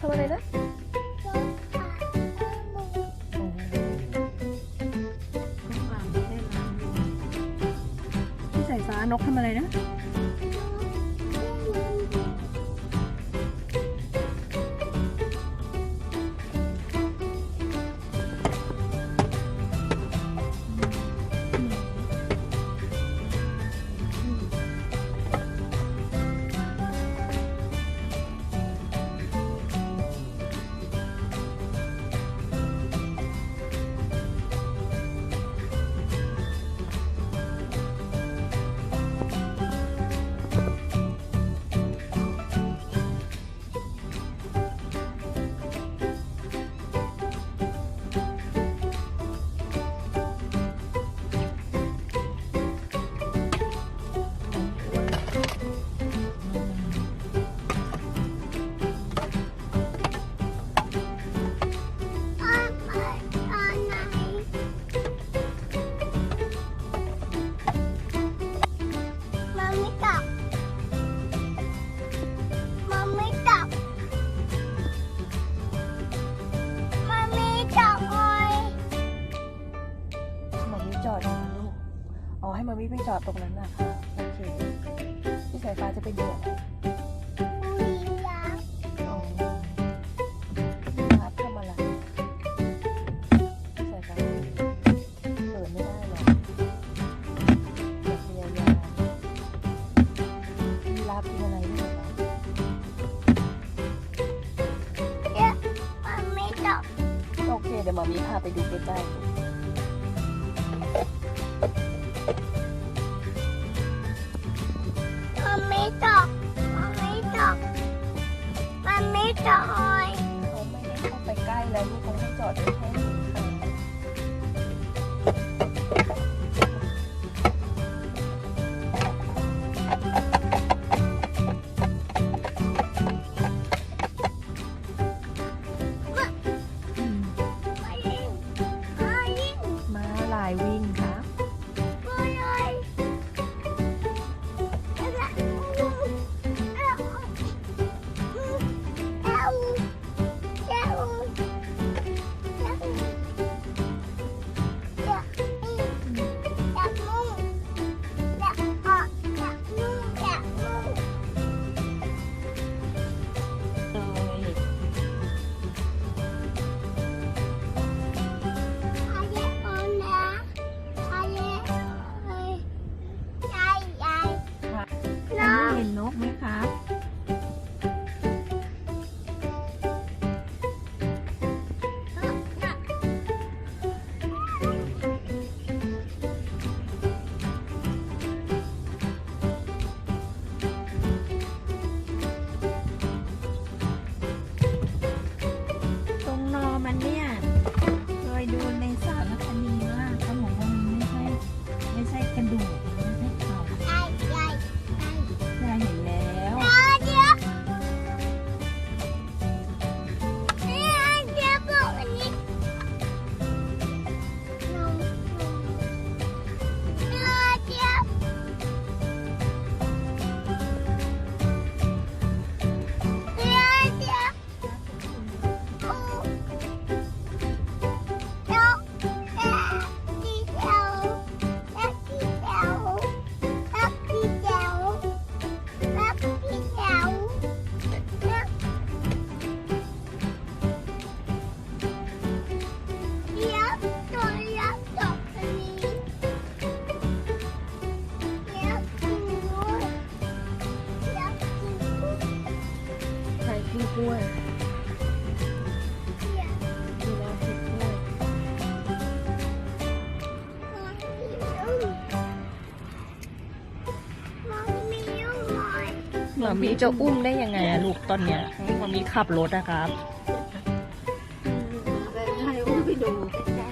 ทำอะไรนะพี่สายฟ้านกทำอะไรนะจอดอยู่นะลูกอ๋อให้มามิไปจอดตรงนั้นนะคะโอเคพี่สายฟ้าจะไปดูอะไรอ๋อครับทำอะไรพี่สายฟ้าเปิดไม่ได้หรอกแบบพยายามมีรับกินอะไรด้วยคะโอเคเดี๋ยวมามิพาไปดูใกล้ๆมันไม่จอดเขาไม่ได้เข้าไปใกล้แล้วลูกเขาให้จอดได้แค่นี้ค่ะม้าลายวิ่งครับเห็นนกไหมครับตรงนอมันเนี่ยเคยดูในสารคดีว่าเขาบอกว่ามันไม่ใช่กระดูกไม่ใช่เขายายเห็นแล้วกล้วยดูแลผิดด้วยหมามีจะอุ้มได้ยังไงอะลูกตอนเนี้ยหมามีขับรถนะครับให้อุ้มไปดูใกล้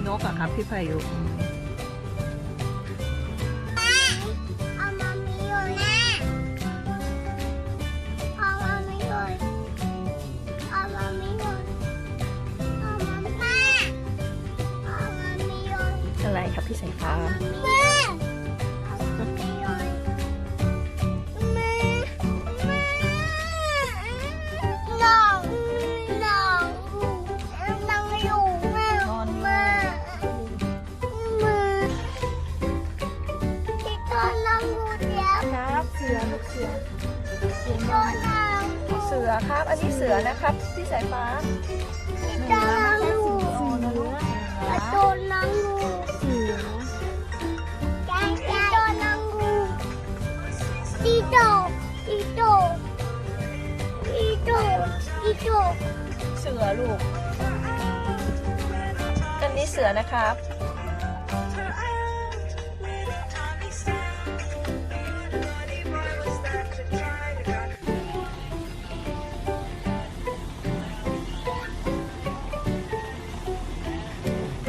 นกอะครับพี่พายุเอามามีอยู่นะเอามา อะไรครับพี่สายฟ้า แม่น้องอยู่แม่ที่ตอนนั่งอยู่เดียว ครับเสือลูกเสือ ที่ตอนนั่ง เสือครับ อันนี้เสือนะครับพี่สายฟ้า ที่ตอนนั่งอยู่ที่ตอนนั่งอยู่ เสือ ที่ตอนนั่งอยู่ที่โต เสือลูก อันนี้เสือนะครับ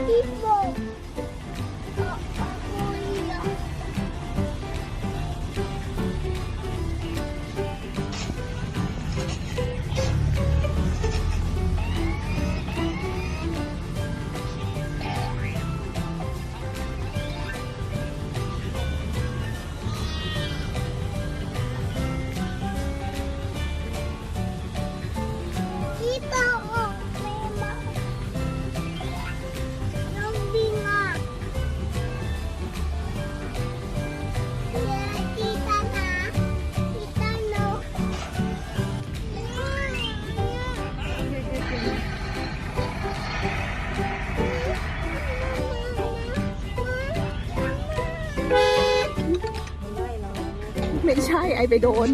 ที่โบ ที่โตไม่มาน้องบิงอ่ะที่ตาหนาที่ตาโน ไม่ใช่ไอไปโดน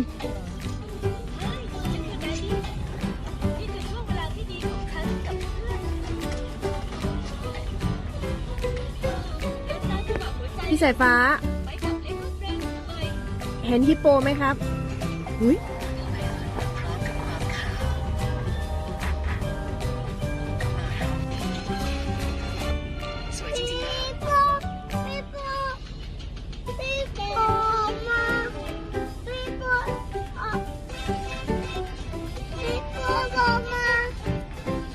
พี่สายฟ้า เห็นฮิปโปไหมครับอุ้ย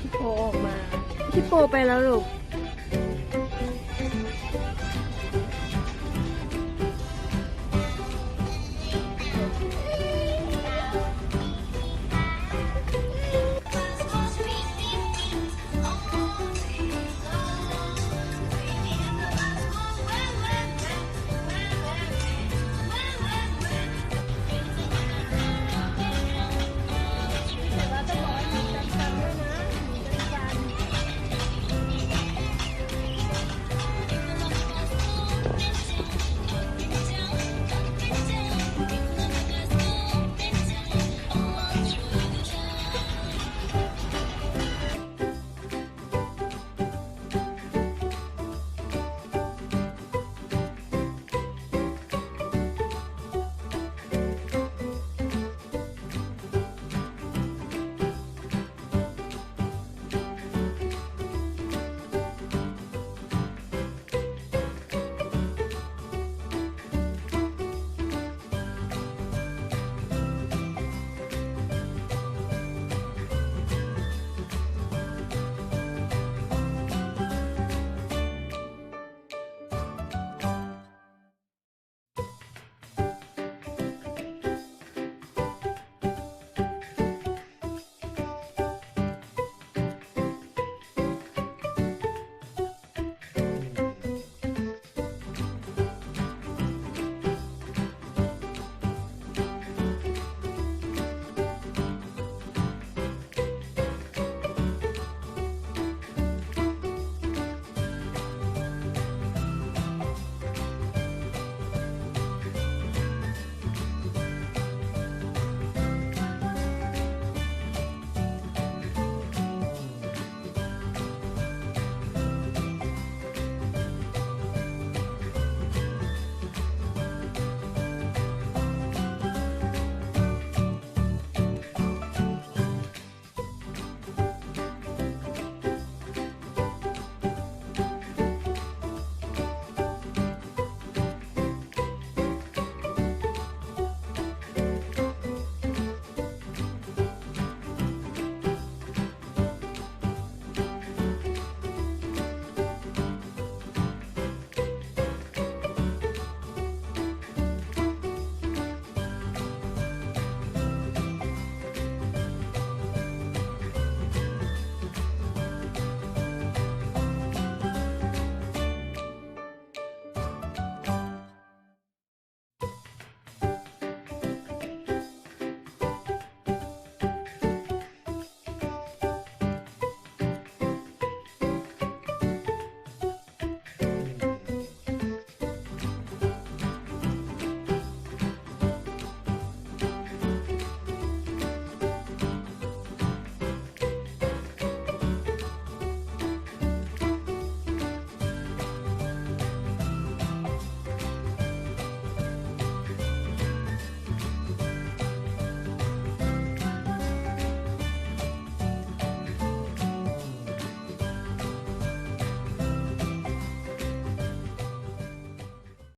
ฮิปโปออกมา ฮิปโปไปแล้วลูก